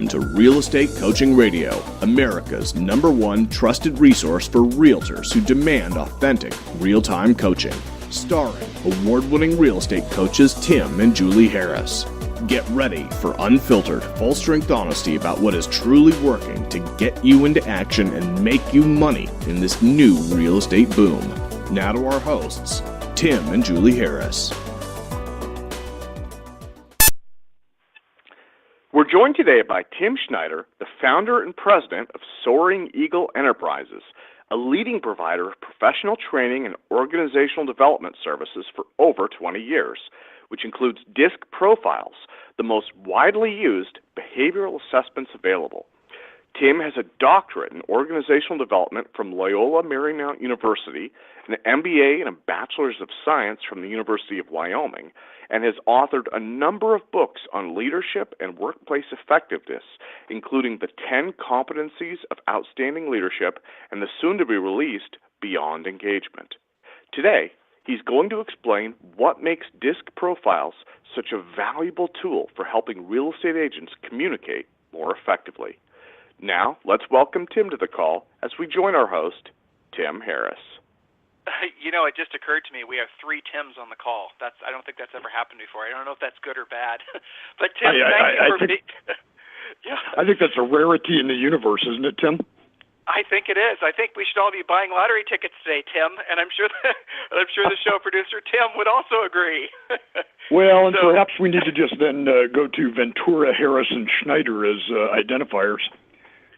Welcome to Real Estate Coaching Radio, America's #1 trusted resource for realtors who demand authentic, real-time coaching. Starring award-winning real estate coaches Tim and Julie Harris. Get ready for unfiltered, full-strength honesty about what is truly working to get you into action and make you money in this new real estate boom. Now to our hosts, Tim and Julie Harris. We're joined today by Tim Schneider, the founder and president of Soaring Eagle Enterprises, a leading provider of professional training and organizational development services for over 20 years, which includes DiSC profiles, the most widely used behavioral assessments available. Tim has a doctorate in organizational development from Loyola Marymount University, an MBA and a Bachelor's of Science from the University of Wyoming, and has authored a number of books on leadership and workplace effectiveness, including the 10 Competencies of Outstanding Leadership and the soon-to-be-released Beyond Engagement. Today, he's going to explain what makes DiSC profiles such a valuable tool for helping real estate agents communicate more effectively. Now, let's welcome Tim to the call as we join our host, Tim Harris. You know, it just occurred to me we have 3 Tims on the call. I don't think that's ever happened before. I don't know if that's good or bad. But Tim, thank you for being... Yeah. I think that's a rarity in the universe, isn't it, Tim? I think it is. I think we should all be buying lottery tickets today, Tim, and I'm sure the show producer Tim would also agree. Well, and perhaps we need to just then go to Ventura, Harris, and Schneider as identifiers.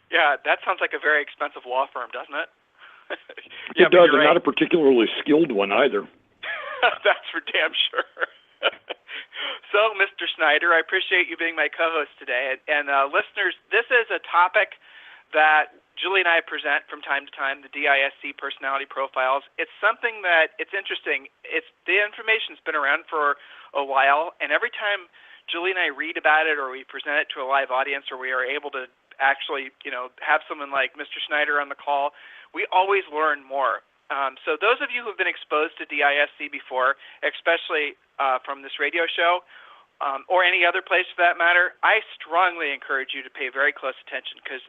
Yeah, that sounds like a very expensive law firm, doesn't it? It does, and not a particularly skilled one either. That's for damn sure. So, Mr. Schneider, I appreciate you being my co-host today. And listeners, this is a topic that Julie and I present from time to time, the DISC personality profiles. It's something that it's interesting. The information's been around for a while, and every time Julie and I read about it or we present it to a live audience or we are able to actually, have someone like Mr. Schneider on the call, we always learn more. So those of you who have been exposed to DISC before, especially from this radio show or any other place for that matter, I strongly encourage you to pay very close attention because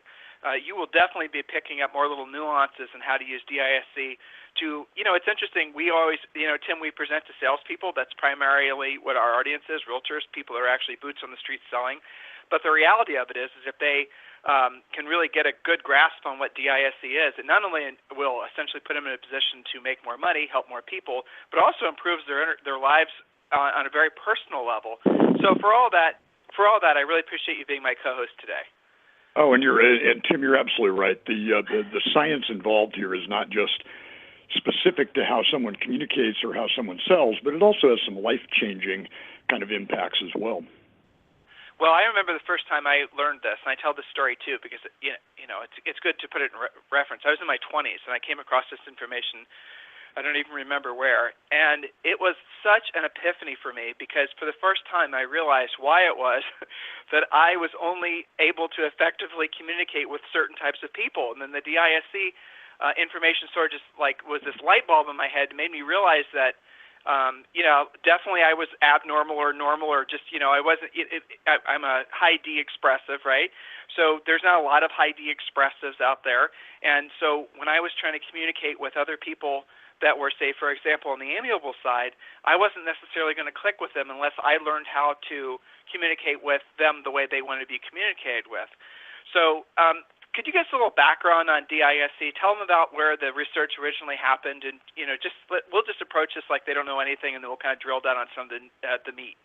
you will definitely be picking up more little nuances in how to use DISC to, it's interesting. We always, Tim, we present to salespeople. That's primarily what our audience is, realtors, people who are actually boots on the street selling. But the reality of it is if they can really get a good grasp on what DISC is, it not only will essentially put them in a position to make more money, help more people, but also improves their lives on a very personal level. So for all that, I really appreciate you being my co-host today. Oh, and Tim, you're absolutely right. The science involved here is not just specific to how someone communicates or how someone sells, but it also has some life-changing kind of impacts as well. Well, I remember the first time I learned this, and I tell this story too because it's good to put it in reference. I was in my 20s, and I came across this information. I don't even remember where, and it was such an epiphany for me because for the first time I realized why it was that I was only able to effectively communicate with certain types of people, and then the DISC information sort of just was this light bulb in my head and made me realize that. Definitely I was abnormal or normal or just, I wasn't, I'm a high D expressive, right? So there's not a lot of high D expressives out there. And so when I was trying to communicate with other people that were, say, for example, on the amiable side, I wasn't necessarily going to click with them unless I learned how to communicate with them the way they wanted to be communicated with. So, could you give us a little background on DISC? Tell them about where the research originally happened, and we'll just approach this like they don't know anything, and then we'll kind of drill down on some of the meat.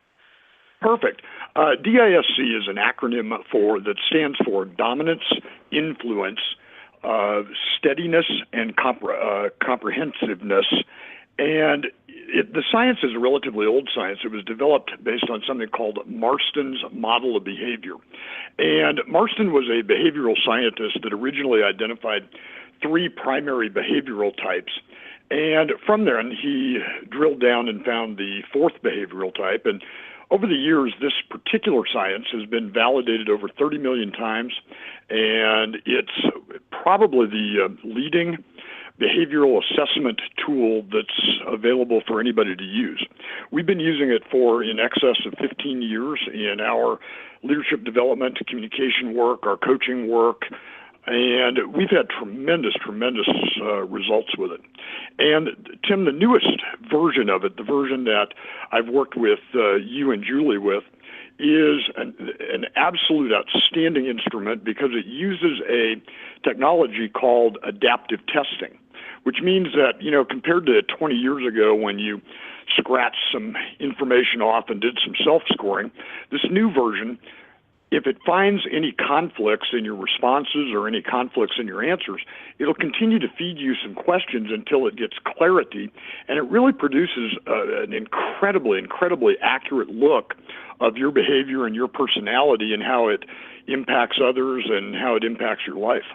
Perfect. DISC is an acronym that stands for Dominance, Influence, Steadiness, and Comprehensiveness. And the science is a relatively old science. It was developed based on something called Marston's model of behavior. And Marston was a behavioral scientist that originally identified 3 primary behavioral types. And from there, he drilled down and found the 4th behavioral type. And over the years, this particular science has been validated over 30 million times. And it's probably the leading behavioral assessment tool that's available for anybody to use. We've been using it for in excess of 15 years in our leadership development, communication work, our coaching work, and we've had tremendous results with it. And Tim, the newest version of it, the version that I've worked with you and Julie with, is an absolute outstanding instrument because it uses a technology called adaptive testing, which means that, compared to 20 years ago when you scratched some information off and did some self-scoring, this new version, if it finds any conflicts in your responses or any conflicts in your answers, it'll continue to feed you some questions until it gets clarity, and it really produces an incredibly accurate look of your behavior and your personality and how it impacts others and how it impacts your life.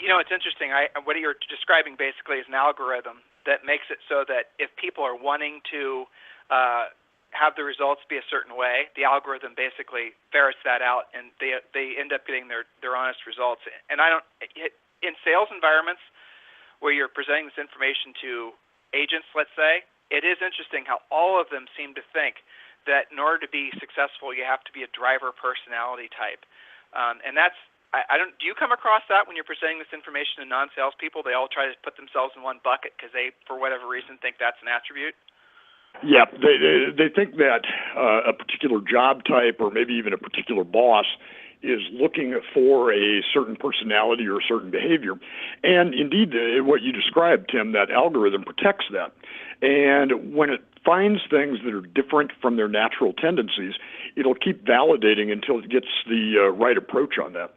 It's interesting. What you're describing basically is an algorithm that makes it so that if people are wanting to have the results be a certain way, the algorithm basically ferrets that out, and they end up getting their honest results. And in sales environments where you're presenting this information to agents, let's say, it is interesting how all of them seem to think that in order to be successful, you have to be a driver personality type, and that's. Do you come across that when you're presenting this information to non-sales people? They all try to put themselves in one bucket because they, for whatever reason, think that's an attribute? Yeah, they think that a particular job type or maybe even a particular boss is looking for a certain personality or a certain behavior. And indeed, what you described, Tim, that algorithm protects that. And when it finds things that are different from their natural tendencies, it'll keep validating until it gets the right approach on that.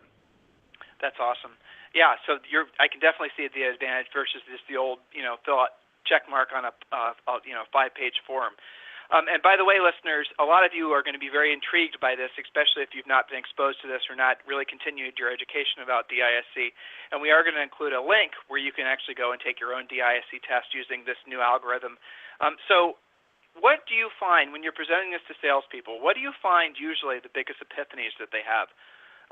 That's awesome. Yeah, so I can definitely see the advantage versus just the old, fill out check mark on a 5-page form. And by the way, listeners, a lot of you are going to be very intrigued by this, especially if you've not been exposed to this or not really continued your education about DISC. And we are going to include a link where you can actually go and take your own DISC test using this new algorithm. So what do you find when you're presenting this to salespeople? What do you find usually the biggest epiphanies that they have?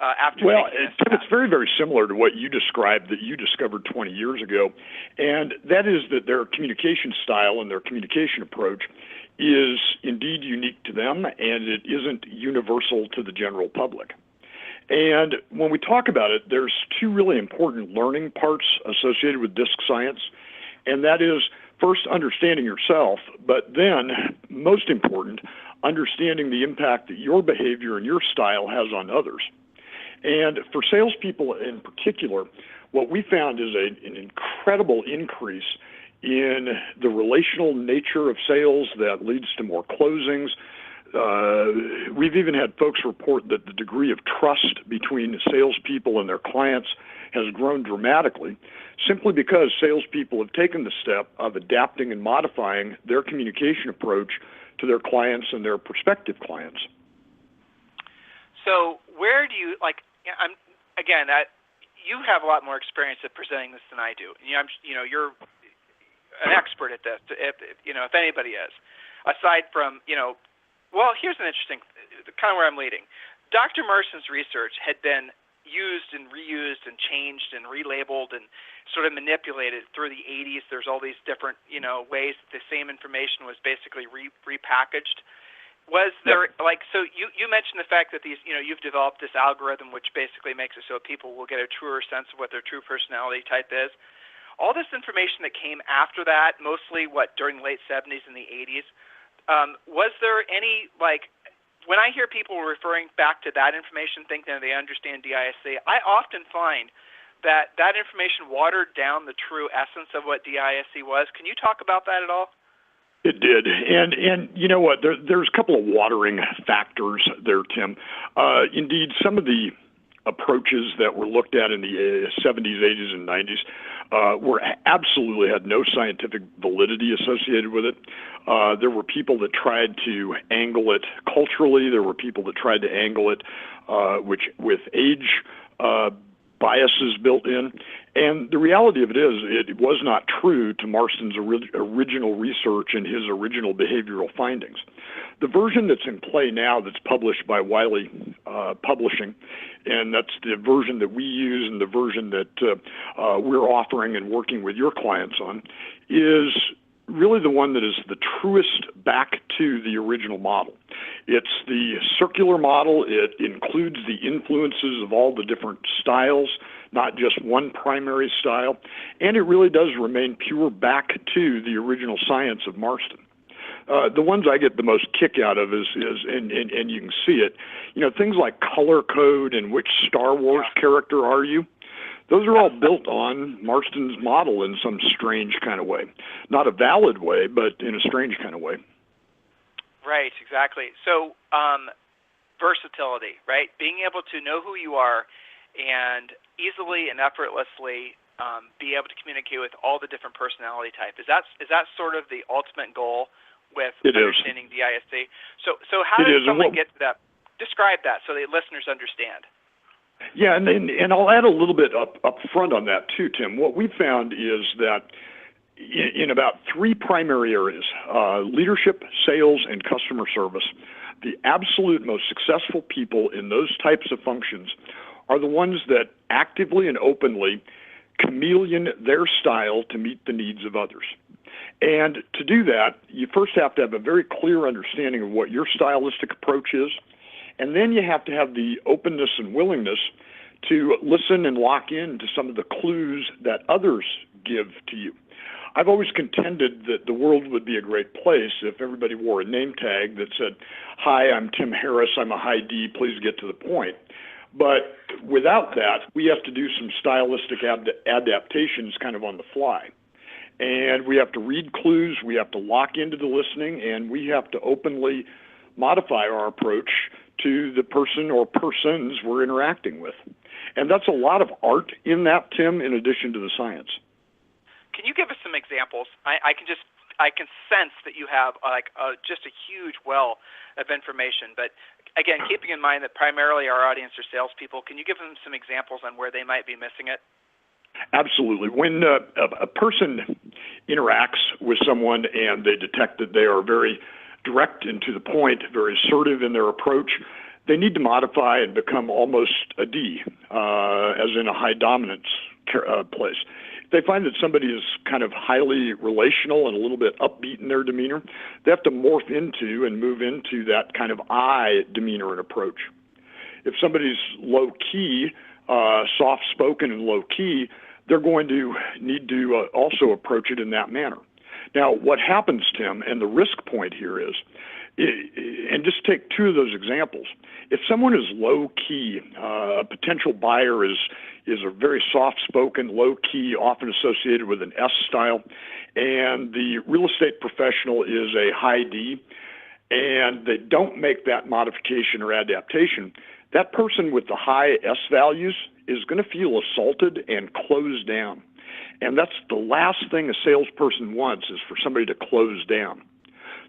It's very similar to what you described that you discovered 20 years ago, and that is that their communication style and their communication approach is indeed unique to them, and it isn't universal to the general public. And when we talk about it, there's two really important learning parts associated with DiSC science, and that is first understanding yourself, but then, most important, understanding the impact that your behavior and your style has on others. And for salespeople in particular, what we found is an incredible increase in the relational nature of sales that leads to more closings. We've even had folks report that the degree of trust between salespeople and their clients has grown dramatically simply because salespeople have taken the step of adapting and modifying their communication approach to their clients and their prospective clients. So where do you, you have a lot more experience at presenting this than I do. You're an expert at this, if anybody is. Aside from, here's an interesting, kind of where I'm leading. Dr. Merson's research had been used and reused and changed and relabeled and sort of manipulated through the 80s. There's all these different, ways that the same information was basically repackaged. Was there, so you mentioned the fact that these, you've developed this algorithm which basically makes it so people will get a truer sense of what their true personality type is. All this information that came after that, mostly during the late 70s and the 80s, was there any, when I hear people referring back to that information, thinking that they understand DISC, I often find that information watered down the true essence of what DISC was. Can you talk about that at all? It did, and you know what? There's a couple of watering factors there, Tim. Indeed, some of the approaches that were looked at in the 70s, 80s, and 90s absolutely had no scientific validity associated with it. There were people that tried to angle it culturally. There were people that tried to angle it with age biases built in. And the reality of it is, it was not true to Marston's original research and his original behavioral findings. The version that's in play now that's published by Wiley Publishing, and that's the version that we use and the version that we're offering and working with your clients on, is really the one that is the truest back to the original model. It's the circular model. It includes the influences of all the different styles, not just one primary style, and it really does remain pure back to the original science of Marston. The ones I get the most kick out of is and you can see it, things like color code and which Star Wars character are you. Those are all built on Marston's model in some strange kind of way. Not a valid way, but in a strange kind of way. Right, exactly. So versatility, right? Being able to know who you are and easily and effortlessly be able to communicate with all the different personality types. Is that sort of the ultimate goal with understanding DISC? So how does someone get to that? Describe that so the listeners understand. Yeah, and I'll add a little bit up front on that too, Tim. What we found is that in about three primary areas, leadership, sales, and customer service, the absolute most successful people in those types of functions are the ones that actively and openly chameleon their style to meet the needs of others. And to do that, you first have to have a very clear understanding of what your stylistic approach is, and then you have to have the openness and willingness to listen and lock in to some of the clues that others give to you. I've always contended that the world would be a great place if everybody wore a name tag that said, "Hi, I'm Tim Harris, I'm a high D, please get to the point." But without that, we have to do some stylistic adaptations kind of on the fly. And we have to read clues, we have to lock into the listening, and we have to openly modify our approach to the person or persons we're interacting with. And that's a lot of art in that, Tim, in addition to the science. Can you give us some examples? I can sense that you have just a huge well of information. But again, keeping in mind that primarily our audience are salespeople, can you give them some examples on where they might be missing it? Absolutely. When a person interacts with someone and they detect that they are very direct and to the point, very assertive in their approach, they need to modify and become almost a D, as in a high dominance place. If they find that somebody is kind of highly relational and a little bit upbeat in their demeanor, they have to morph into and move into that kind of I demeanor and approach. If somebody's low-key, soft-spoken and low-key, they're going to need to also approach it in that manner. Now, what happens, Tim, and the risk point here is, and just take two of those examples. If someone is low-key, a potential buyer is a very soft-spoken, low-key, often associated with an S style, and the real estate professional is a high D, and they don't make that modification or adaptation, that person with the high S values is going to feel assaulted and closed down. And that's the last thing a salesperson wants, is for somebody to close down.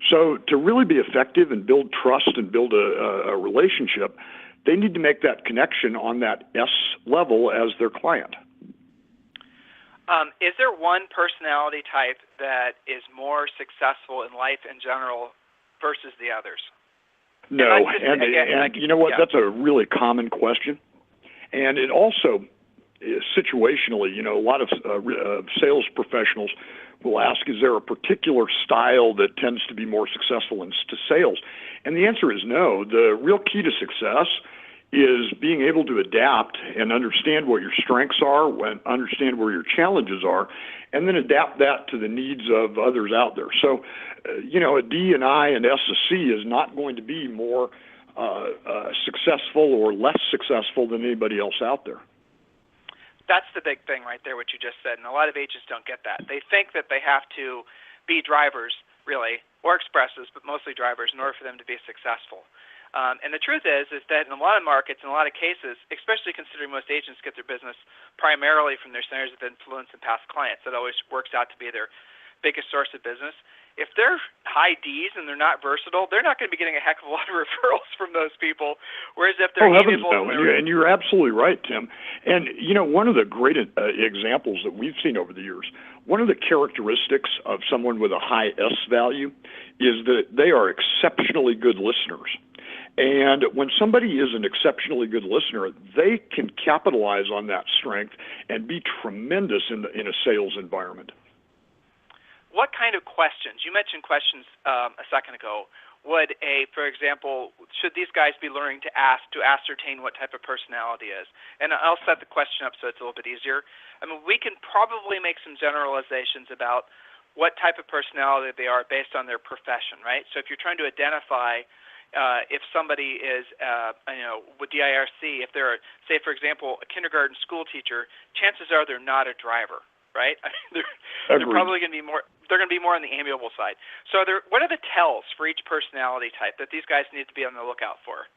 So to really be effective and build trust and build a relationship, they need to make that connection on that S level as their client. Is there one personality type that is more successful in life in general versus the others? No, and you know what? Yeah. That's a really common question. And it also, situationally, a lot of sales professionals will ask, is there a particular style that tends to be more successful in sales? And the answer is no. The real key to success is being able to adapt and understand what your strengths are, understand where your challenges are, and then adapt that to the needs of others out there. So, a D, an I, and S, a C is not going to be more successful or less successful than anybody else out there. That's the big thing right there, what you just said, and a lot of agents don't get that. They think that they have to be drivers, really, or expressors, but mostly drivers, in order for them to be successful. And the truth is that in a lot of markets, in a lot of cases, especially considering most agents get their business primarily from their centers of influence and past clients, that always works out to be their biggest source of business. If they're high Ds and they're not versatile, they're not going to be getting a heck of a lot of referrals from those people. Whereas if they're amiable, and you're absolutely right, Tim. And one of the great examples that we've seen over the years, one of the characteristics of someone with a high S value is that they are exceptionally good listeners. And when somebody is an exceptionally good listener, they can capitalize on that strength and be tremendous in a sales environment. what kind of questions? You mentioned questions a second ago. Would for example, should these guys be learning to ascertain what type of personality is? And I'll set the question up so it's a little bit easier. I mean, we can probably make some generalizations about what type of personality they are based on their profession, right? So if you're trying to identify if somebody is, with DIRC, if they're, say, for example, a kindergarten school teacher, chances are they're not a driver, right? They're probably going to be more. They're going to be more on the amiable side. So, what are the tells for each personality type that these guys need to be on the lookout for?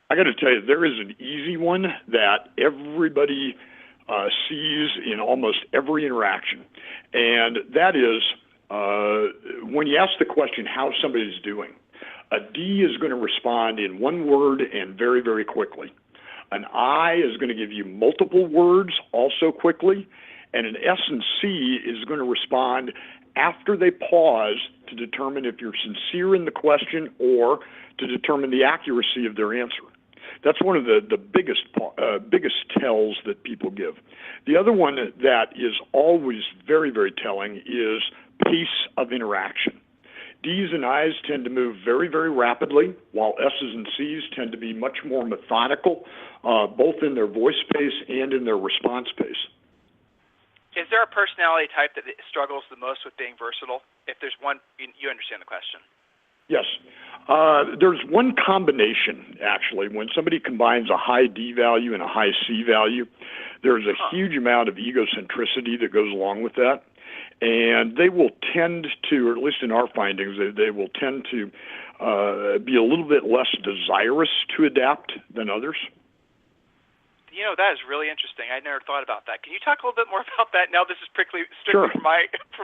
I got to tell you, there is an easy one that everybody sees in almost every interaction, and that is when you ask the question how somebody's doing. A D is going to respond in one word and very, very quickly. An I is going to give you multiple words also quickly, and an S and C is going to respond after they pause to determine if you're sincere in the question or to determine the accuracy of their answer. That's one of the biggest tells that people give. The other one that is always very, very telling is pace of interaction. D's and I's tend to move very, very rapidly, while S's and C's tend to be much more methodical, both in their voice pace and in their response pace. Is there a personality type that struggles the most with being versatile? If there's one, you understand the question. Yes. There's one combination, actually. When somebody combines a high D value and a high C value, there's a huge amount of egocentricity that goes along with that. And they will tend to, or at least in our findings, they will tend to be a little bit less desirous to adapt than others. You know, that is really interesting. I never thought about that. Can you talk a little bit more about that? Now, this is strictly Sure. for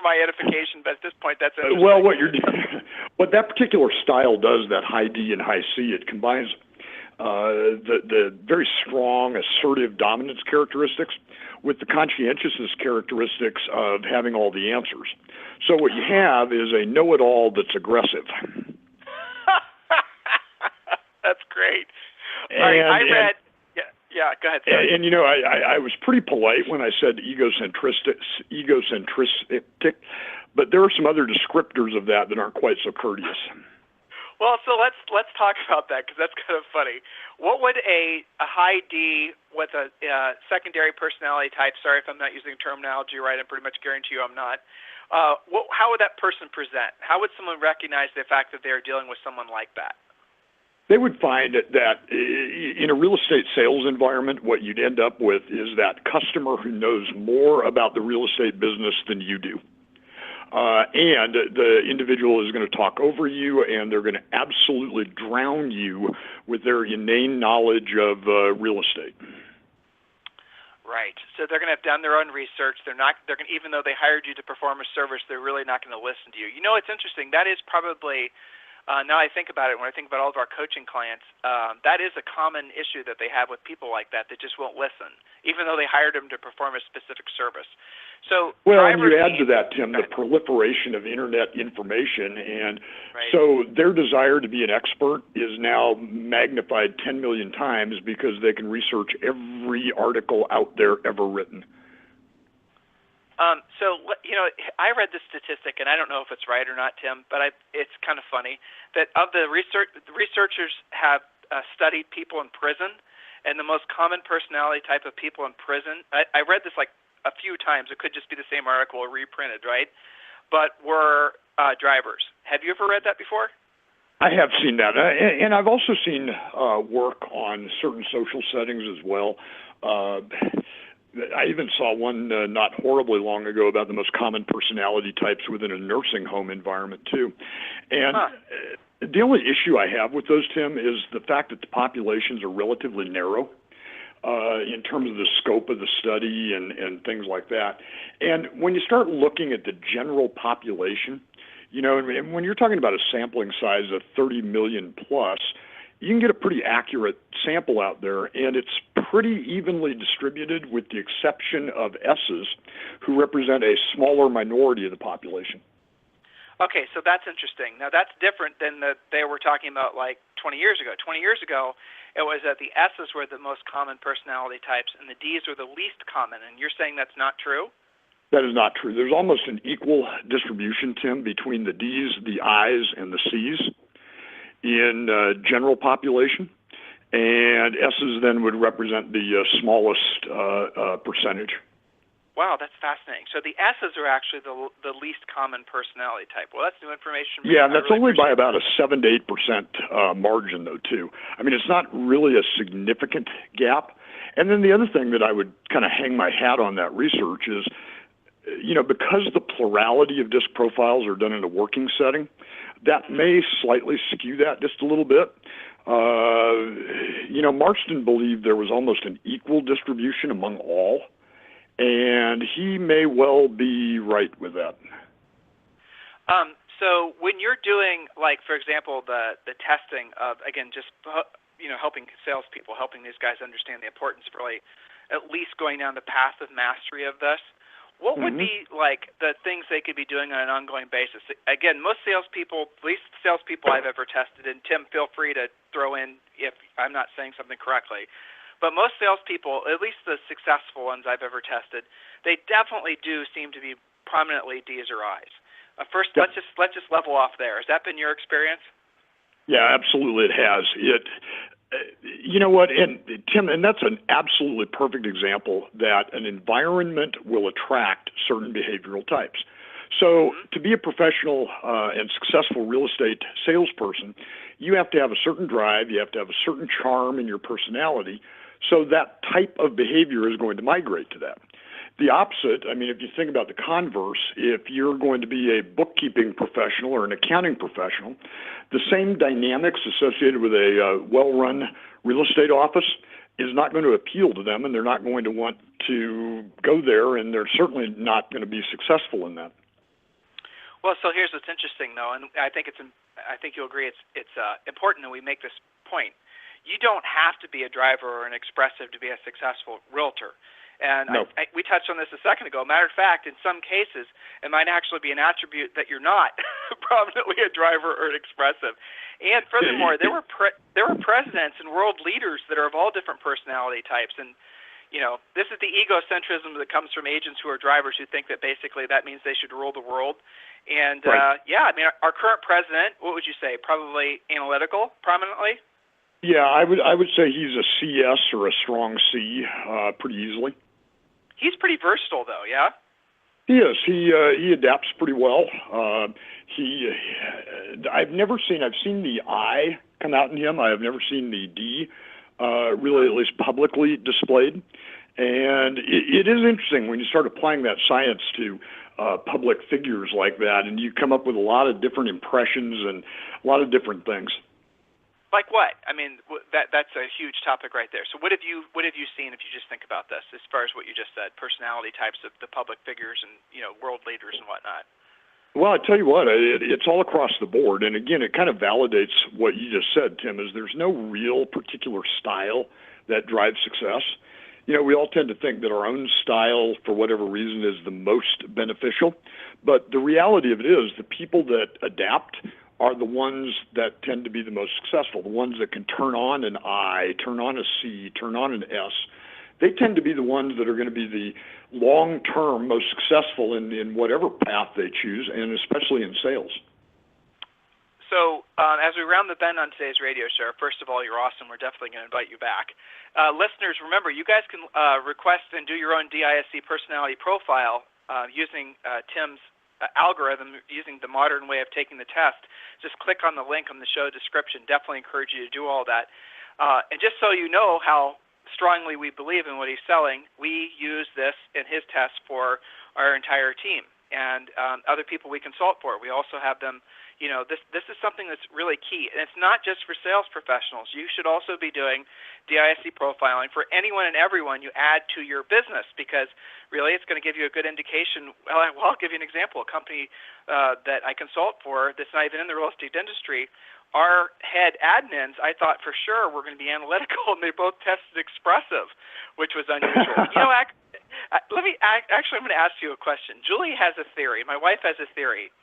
my edification, but at this point, that's interesting. Well, what that particular style does, that high D and high C, it combines the very strong, assertive dominance characteristics with the conscientiousness characteristics of having all the answers. So what you have is a know-it-all that's aggressive. That's great. I read. Yeah, go ahead. And you know, I was pretty polite when I said egocentric, but there are some other descriptors of that aren't quite so courteous. Well, so let's talk about that because that's kind of funny. What would a high D with a secondary personality type? Sorry if I'm not using terminology right. I pretty much guarantee you I'm not. How would that person present? How would someone recognize the fact that they're dealing with someone like that? They would find that in a real estate sales environment, what you'd end up with is that customer who knows more about the real estate business than you do. And the individual is going to talk over you, and they're going to absolutely drown you with their inane knowledge of real estate. Right. So they're going to have done their own research. Even though they hired you to perform a service, they're really not going to listen to you. You know, it's interesting. That is probably. Now I think about it, when I think about all of our coaching clients, that is a common issue that they have with people like that just won't listen, even though they hired them to perform a specific service. So, well, and you add to that, Tim, the proliferation of Internet information, and so their desire to be an expert is now magnified 10 million times because they can research every article out there ever written. So, you know, I read this statistic, and I don't know if it's right or not, Tim, but it's kind of funny that of the researchers have studied people in prison, and the most common personality type of people in prison, I read this like a few times. It could just be the same article reprinted, right? But were drivers. Have you ever read that before? I have seen that, and I've also seen work on certain social settings as well. I even saw one not horribly long ago about the most common personality types within a nursing home environment, too. And the only issue I have with those, Tim, is the fact that the populations are relatively narrow in terms of the scope of the study and things like that. And when you start looking at the general population, you know, and when you're talking about a sampling size of 30 million plus, you can get a pretty accurate sample out there, and it's pretty evenly distributed with the exception of S's, who represent a smaller minority of the population. Okay, so that's interesting. Now, that's different than they were talking about like 20 years ago. 20 years ago, it was that the S's were the most common personality types, and the D's were the least common, and you're saying that's not true? That is not true. There's almost an equal distribution, Tim, between the D's, the I's, and the C's in general population, and S's then would represent the smallest percentage. Wow, that's fascinating. So the S's are actually the least common personality type. Well, that's new information. Yeah, and that's only by about a 7 to 8% margin, though, too. I mean, it's not really a significant gap. And then the other thing that I would kind of hang my hat on that research is, because the plurality of DiSC profiles are done in a working setting, that may slightly skew that just a little bit. Marston believed there was almost an equal distribution among all, and he may well be right with that. So when you're doing, like, for example, the testing of, again, just helping salespeople, helping these guys understand the importance of really at least going down the path of mastery of this, what would be like the things they could be doing on an ongoing basis? Again, most salespeople, at least salespeople I've ever tested, and Tim, feel free to throw in if I'm not saying something correctly, but most salespeople, at least the successful ones I've ever tested, they definitely do seem to be prominently D's or I's. First, let's just level off there. Has that been your experience? Yeah, absolutely, it has. You know what, and Tim, and that's an absolutely perfect example that an environment will attract certain behavioral types. So to be a professional and successful real estate salesperson, you have to have a certain drive, you have to have a certain charm in your personality, so that type of behavior is going to migrate to that. The opposite, I mean, if you think about the converse, if you're going to be a bookkeeping professional or an accounting professional, the same dynamics associated with a well-run real estate office is not going to appeal to them, and they're not going to want to go there, and they're certainly not going to be successful in that. Well, so here's what's interesting, though, and I think you'll agree it's important that we make this point. You don't have to be a driver or an expressive to be a successful realtor. And no. We touched on this a second ago. Matter of fact, in some cases, it might actually be an attribute that you're not prominently a driver or an expressive. And furthermore, there were presidents and world leaders that are of all different personality types. And this is the egocentrism that comes from agents who are drivers who think that basically that means they should rule the world. And right. I mean, our current president, what would you say? Probably analytical, prominently. Yeah, I would say he's a CS or a strong C, pretty easily. He's pretty versatile, though, yeah? He is. He adapts pretty well. I've seen the I come out in him. I have never seen the D really, at least publicly displayed. And it is interesting when you start applying that science to public figures like that, and you come up with a lot of different impressions and a lot of different things. Like what? I mean, that's a huge topic right there. So what have you seen if you just think about this as far as what you just said, personality types of the public figures and, world leaders and whatnot? Well, I tell you what, it's all across the board. And again, it kind of validates what you just said, Tim, is there's no real particular style that drives success. We all tend to think that our own style, for whatever reason, is the most beneficial. But the reality of it is the people that adapt are the ones that tend to be the most successful, the ones that can turn on an I, turn on a C, turn on an S. They tend to be the ones that are going to be the long-term most successful in whatever path they choose, and especially in sales. So as we round the bend on today's radio show, first of all, you're awesome. We're definitely going to invite you back. Listeners, remember, you guys can request and do your own DISC personality profile using Tim's algorithm, using the modern way of taking the test. Just click on the link on the show description. Definitely encourage you to do all that. And just so you know how strongly we believe in what he's selling, we use this in his test for our entire team and other people we consult for. We also have them, this is something that's really key. And it's not just for sales professionals. You should also be doing DISC profiling for anyone and everyone you add to your business, because really it's going to give you a good indication. Well, I'll give you an example. A company that I consult for that's not even in the real estate industry, our head admins, I thought for sure were going to be analytical, and they both tested expressive, which was unusual. Actually, I'm going to ask you a question. Julie has a theory. My wife has a theory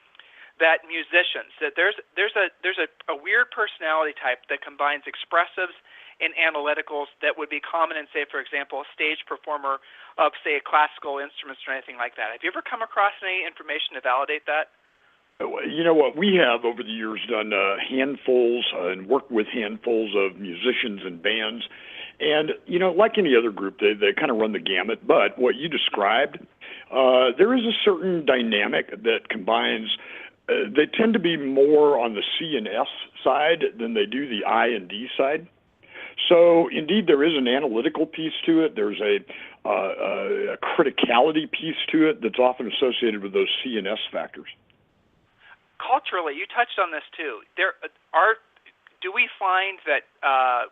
that musicians, that there's a weird personality type that combines expressives in analyticals that would be common in, say, for example, a stage performer of, say, classical instruments or anything like that. Have you ever come across any information to validate that? You know what? We have over the years done handfuls and worked with handfuls of musicians and bands. And, you know, like any other group, they kind of run the gamut. But what you described, there is a certain dynamic that combines. They tend to be more on the C and S side than they do the I and D side. So, indeed, there is an analytical piece to it. There's a criticality piece to it that's often associated with those C and S factors. Culturally, you touched on this too. Do we find that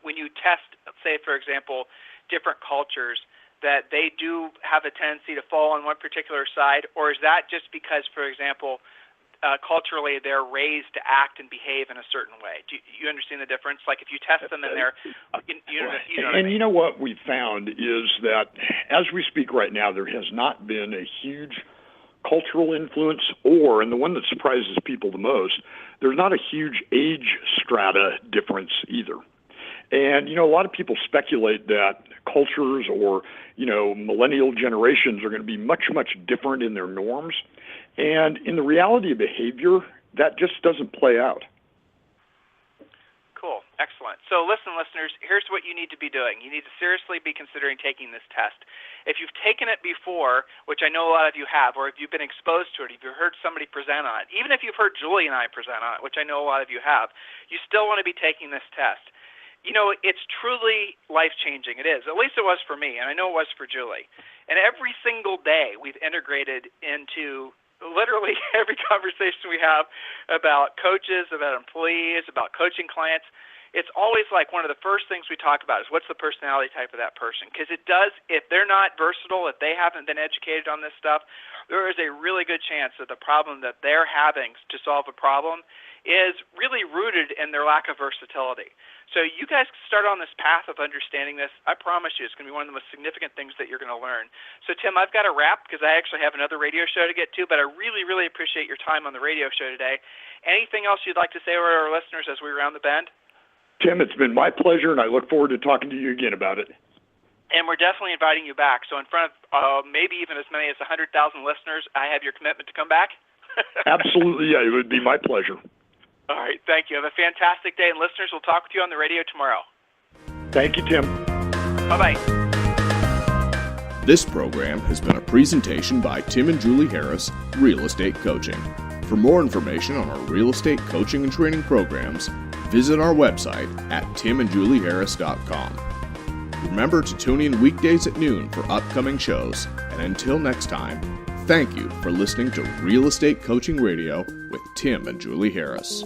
when you test, say, for example, different cultures, that they do have a tendency to fall on one particular side, or is that just because, for example, culturally they're raised to act and behave in a certain way? Do you understand the difference? Like if you test them and they're, you know what we found is that as we speak right now, there has not been a huge cultural influence, and the one that surprises people the most, there's not a huge age strata difference either. And, you know, a lot of people speculate that cultures or, you know, millennial generations are going to be much, much different in their norms. And in the reality of behavior, that just doesn't play out. Cool. Excellent. So listen, listeners, here's what you need to be doing. You need to seriously be considering taking this test. If you've taken it before, which I know a lot of you have, or if you've been exposed to it, if you've heard somebody present on it, even if you've heard Julie and I present on it, which I know a lot of you have, you still want to be taking this test. You know, it's truly life-changing. It is. At least it was for me, and I know it was for Julie. And every single day we've integrated into literally every conversation we have about coaches, about employees, about coaching clients. It's always like one of the first things we talk about is what's the personality type of that person. Because it does, if they're not versatile, if they haven't been educated on this stuff, there is a really good chance that the problem that they're having to solve a problem is really rooted in their lack of versatility. So you guys start on this path of understanding this. I promise you it's going to be one of the most significant things that you're going to learn. So, Tim, I've got to wrap because I actually have another radio show to get to, but I really, really appreciate your time on the radio show today. Anything else you'd like to say to our listeners as we round the bend? Tim, it's been my pleasure, and I look forward to talking to you again about it. And we're definitely inviting you back. So in front of maybe even as many as 100,000 listeners, I have your commitment to come back? Absolutely, yeah. It would be my pleasure. All right, thank you. Have a fantastic day, and listeners, we'll talk with you on the radio tomorrow. Thank you, Tim. Bye-bye. This program has been a presentation by Tim and Julie Harris, Real Estate Coaching. For more information on our real estate coaching and training programs, visit our website at timandjulieharris.com. Remember to tune in weekdays at noon for upcoming shows, and until next time, thank you for listening to Real Estate Coaching Radio with Tim and Julie Harris.